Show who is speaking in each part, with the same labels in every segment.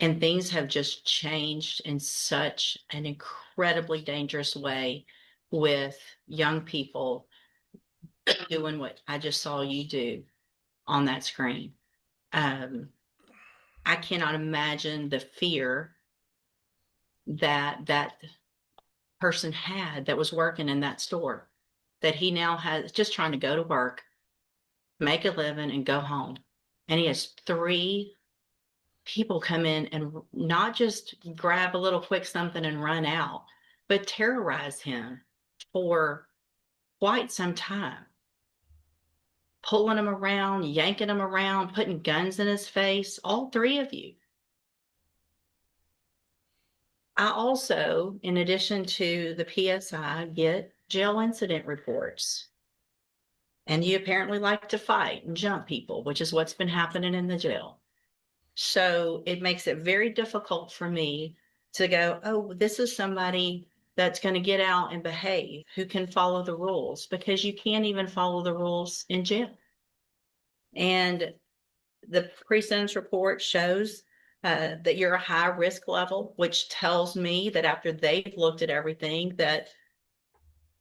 Speaker 1: And things have just changed in such an incredibly dangerous way with young people doing what I just saw you do on that screen. Um, I cannot imagine the fear that that person had that was working in that store, that he now has just trying to go to work, make a living, and go home. And he has three people come in and not just grab a little quick something and run out, but terrorize him for quite some time, pulling him around, yanking him around, putting guns in his face, all three of you. I also, in addition to the PSI, get jail incident reports. And you apparently like to fight and jump people, which is what's been happening in the jail. So it makes it very difficult for me to go, oh, this is somebody that's going to get out and behave, who can follow the rules, because you can't even follow the rules in jail. And the pre-sentence report shows that you're a high risk level, which tells me that after they've looked at everything, that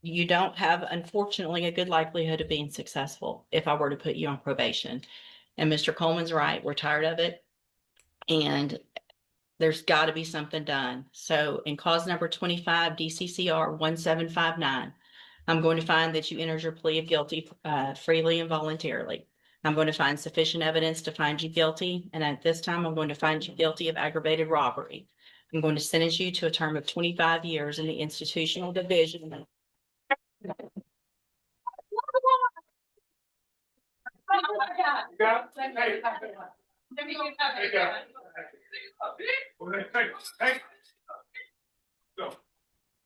Speaker 1: you don't have, unfortunately, a good likelihood of being successful if I were to put you on probation. And Mr. Coleman's right. We're tired of it. And there's got to be something done. So in cause number 25, DCCR 1759, I'm going to find that you entered your plea of guilty freely and voluntarily. I'm going to find sufficient evidence to find you guilty. And at this time, I'm going to find you guilty of aggravated robbery. I'm going to sentence you to a term of 25 years in the institutional division.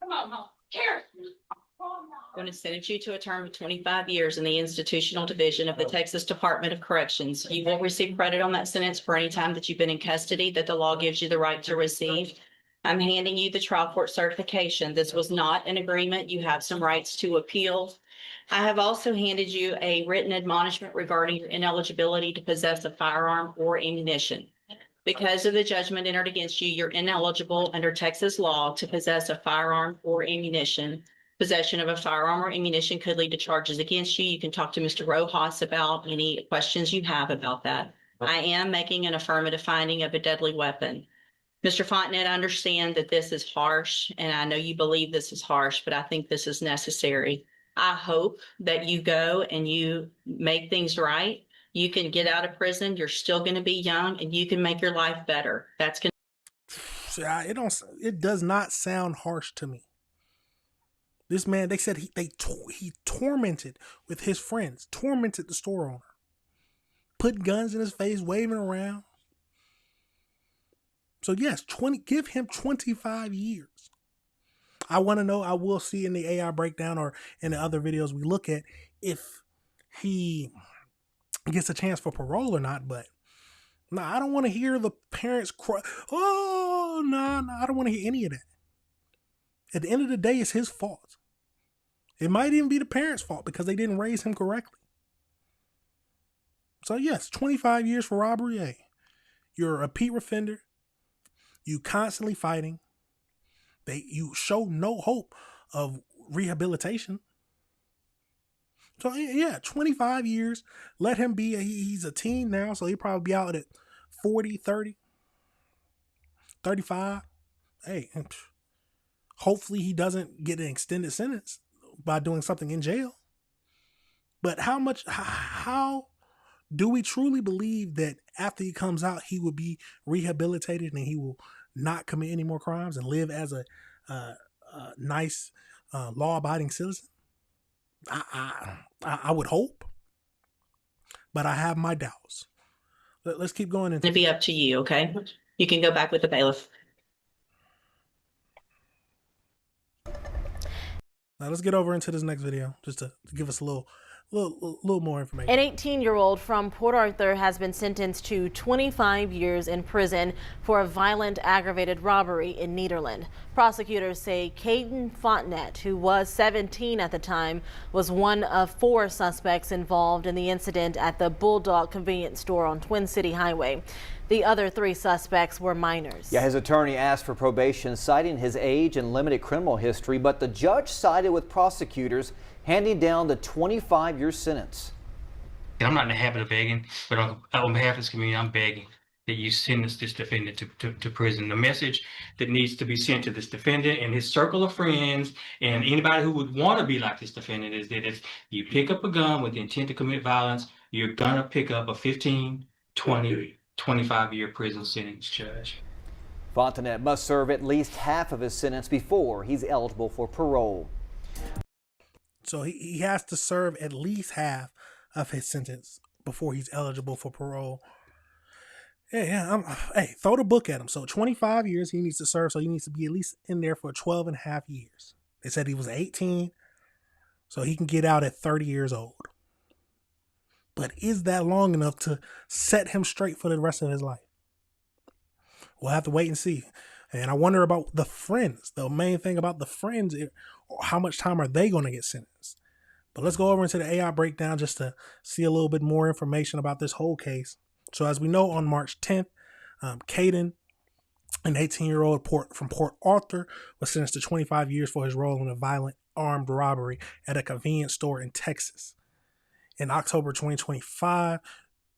Speaker 1: Come on, Mom. Here. I'm going to sentence you to a term of 25 years in the institutional division of the Texas Department of Corrections. You will receive credit on that sentence for any time that you've been in custody that the law gives you the right to receive. I'm handing you the trial court certification. This was not an agreement. You have some rights to appeal. I have also handed you a written admonishment regarding your ineligibility to possess a firearm or ammunition. Because of the judgment entered against you, you're ineligible under Texas law to possess a firearm or ammunition. Possession of a firearm or ammunition could lead to charges against you. You can talk to Mr. Rojas about any questions you have about that. I am making an affirmative finding of a deadly weapon. Mr. Fontenette, I understand that this is harsh, and I know you believe this is harsh, but I think this is necessary. I hope that you go and you make things right. You can get out of prison. You're still going to be young, and you can make your life better. That's going
Speaker 2: to... It does not sound harsh to me. This man, they said he tormented with his friends, tormented the store owner, put guns in his face, waving around. So yes, give him 25 years. I want to know, I will see in the AI breakdown or in the other videos we look at if he gets a chance for parole or not, but no, I don't want to hear the parents cry. Oh, no, I don't want to hear any of that. At the end of the day, it's his fault. It might even be the parents' fault because they didn't raise him correctly. So yes, 25 years for robbery. Hey, you're a repeat offender. You constantly fighting. You show no hope of rehabilitation. So yeah, 25 years. Let him be. He's a teen now, so he'll probably be out at 40, 30, 35. Hey, hopefully he doesn't get an extended sentence by doing something in jail. But how do we truly believe that after he comes out, he will be rehabilitated and he will not commit any more crimes and live as a nice, law-abiding citizen? I would hope, but I have my doubts. Let's keep going.
Speaker 1: It'll be up to you, okay? You can go back with the bailiff.
Speaker 2: Now let's get over into this next video just to give us a little more information.
Speaker 3: An 18-year-old from Port Arthur has been sentenced to 25 years in prison for a violent aggravated robbery in Nederland. Prosecutors say Caden Fontenette, who was 17 at the time, was one of 4 suspects involved in the incident at the Bulldog convenience store on Twin City Highway. The other 3 suspects were minors.
Speaker 4: Yeah, his attorney asked for probation, citing his age and limited criminal history, but the judge sided with prosecutors, handing down the 25-year sentence.
Speaker 5: I'm not in the habit of begging, but on behalf of this community, I'm begging that you sentence this defendant to prison. The message that needs to be sent to this defendant and his circle of friends and anybody who would want to be like this defendant is that if you pick up a gun with the intent to commit violence, you're going to pick up a 15, 20, 25-year prison sentence, Judge.
Speaker 4: Fontanet must serve at least half of his sentence before he's eligible for parole.
Speaker 2: So he has to serve at least half of his sentence before he's eligible for parole. Hey, throw the book at him. So 25 years he needs to serve, so he needs to be at least in there for 12 and a half years. They said he was 18, so he can get out at 30 years old. But is that long enough to set him straight for the rest of his life? We'll have to wait and see. And I wonder about the friends. The main thing about the friends, how much time are they going to get sentenced? But let's go over into the AI breakdown just to see a little bit more information about this whole case. So as we know, on March 10th, Caden, an 18-year-old from Port Arthur, was sentenced to 25 years for his role in a violent armed robbery at a convenience store in Texas. In October 2025,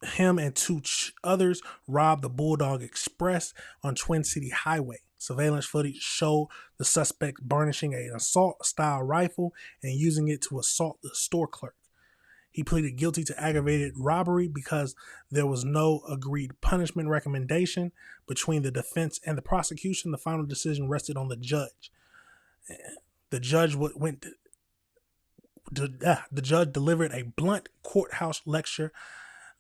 Speaker 2: him and 2 others robbed the Bulldog Express on Twin City Highway. Surveillance footage showed the suspect burnishing an assault-style rifle and using it to assault the store clerk. He pleaded guilty to aggravated robbery because there was no agreed punishment recommendation between the defense and the prosecution. The final decision rested on the judge. The judge delivered a blunt courthouse lecture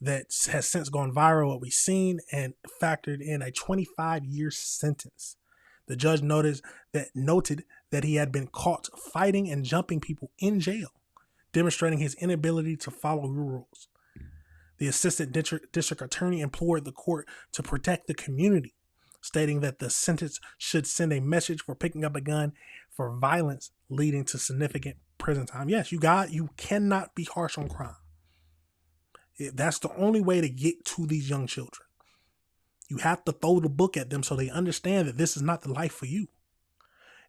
Speaker 2: that has since gone viral, what we've seen, and factored in a 25-year sentence. The judge noted that he had been caught fighting and jumping people in jail, demonstrating his inability to follow rules. The assistant district attorney implored the court to protect the community, stating that the sentence should send a message for picking up a gun for violence leading to significant prison time. Yes, you cannot be harsh on crime. That's the only way to get to these young children. You have to throw the book at them so they understand that this is not the life for you.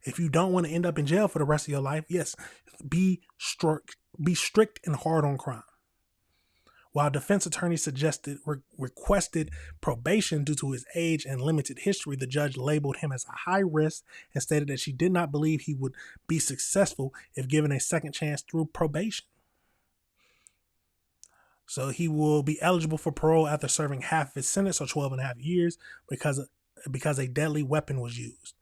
Speaker 2: If you don't want to end up in jail for the rest of your life, yes, be strict and hard on crime. While defense attorneys requested probation due to his age and limited history, the judge labeled him as a high risk and stated that she did not believe he would be successful if given a second chance through probation. So he will be eligible for parole after serving half of his sentence, or 12 and a half years, because a deadly weapon was used.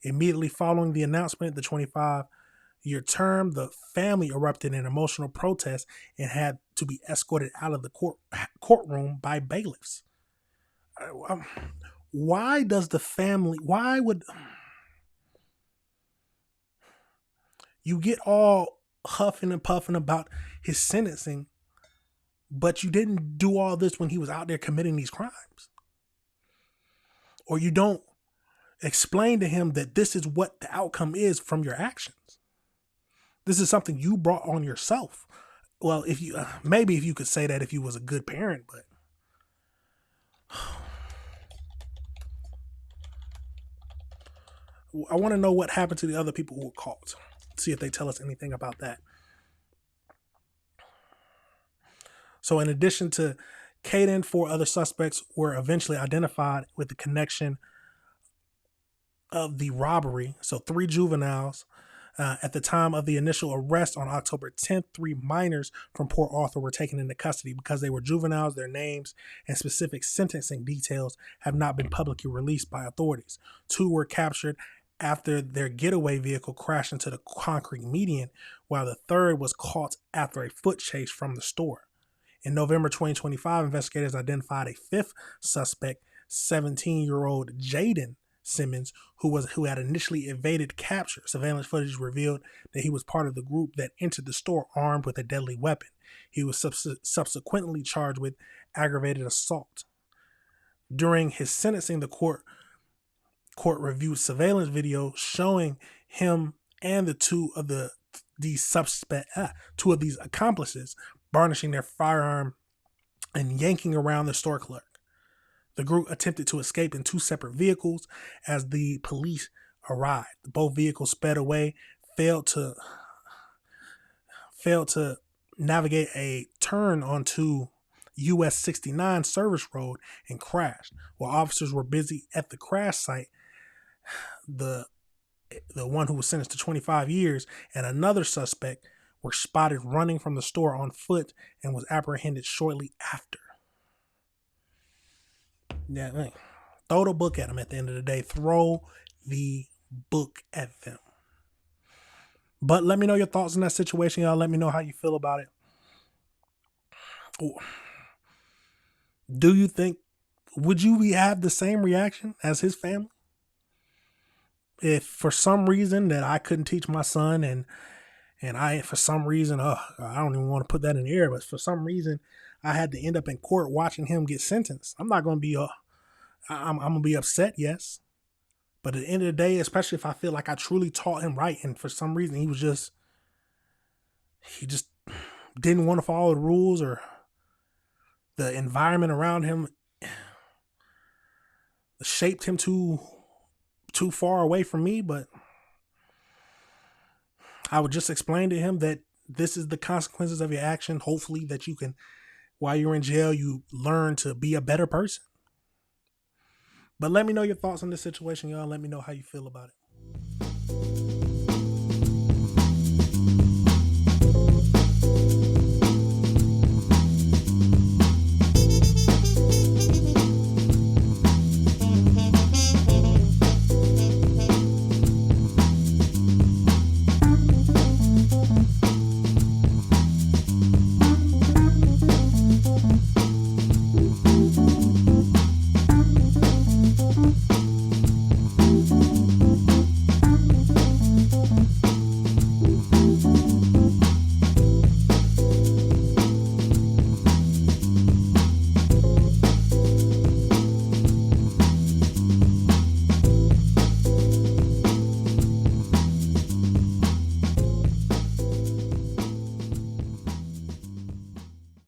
Speaker 2: Immediately following the announcement, the 25-year term, the family erupted in emotional protest and had to be escorted out of the courtroom by bailiffs. Why would you get all huffing and puffing about his sentencing, but you didn't do all this when he was out there committing these crimes? Or you don't explain to him that this is what the outcome is from your actions. This is something you brought on yourself. Well, if you could say that if you was a good parent, but I want to know what happened to the other people who were caught. See if they tell us anything about that. So in addition to Caden, 4 other suspects were eventually identified with the connection of the robbery. So 3 juveniles. At the time of the initial arrest on October 10th, 3 minors from Port Arthur were taken into custody. Because they were juveniles, their names and specific sentencing details have not been publicly released by authorities. 2 were captured after their getaway vehicle crashed into the concrete median, while the 3rd was caught after a foot chase from the store. In November 2025, investigators identified a 5th suspect, 17-year-old Jaden Simmons, who had initially evaded capture. Surveillance footage revealed that he was part of the group that entered the store armed with a deadly weapon. He was subsequently charged with aggravated assault. During his sentencing, the court reviewed surveillance video showing him and the two of these accomplices burnishing their firearm and yanking around the store clerk. The group attempted to escape in 2 separate vehicles as the police arrived. Both vehicles sped away, failed to navigate a turn onto US 69 service road and crashed. While officers were busy at the crash site, the one who was sentenced to 25 years and another suspect were spotted running from the store on foot and was apprehended shortly after. Yeah, man. Throw the book at them at the end of the day. Throw the book at them. But let me know your thoughts on that situation, y'all. Let me know how you feel about it. Ooh. Do you think, would you have the same reaction as his family? If for some reason that I couldn't teach my son and I, for some reason, I don't even want to put that in the air, but for some reason I had to end up in court watching him get sentenced, I'm not going to be, I'm going to be upset, yes. But at the end of the day, especially if I feel like I truly taught him right and for some reason he just didn't want to follow the rules or the environment around him shaped him too far away from me, but I would just explain to him that this is the consequences of your action. Hopefully that you can, while you're in jail, you learn to be a better person. But let me know your thoughts on this situation, y'all. Let me know how you feel about it.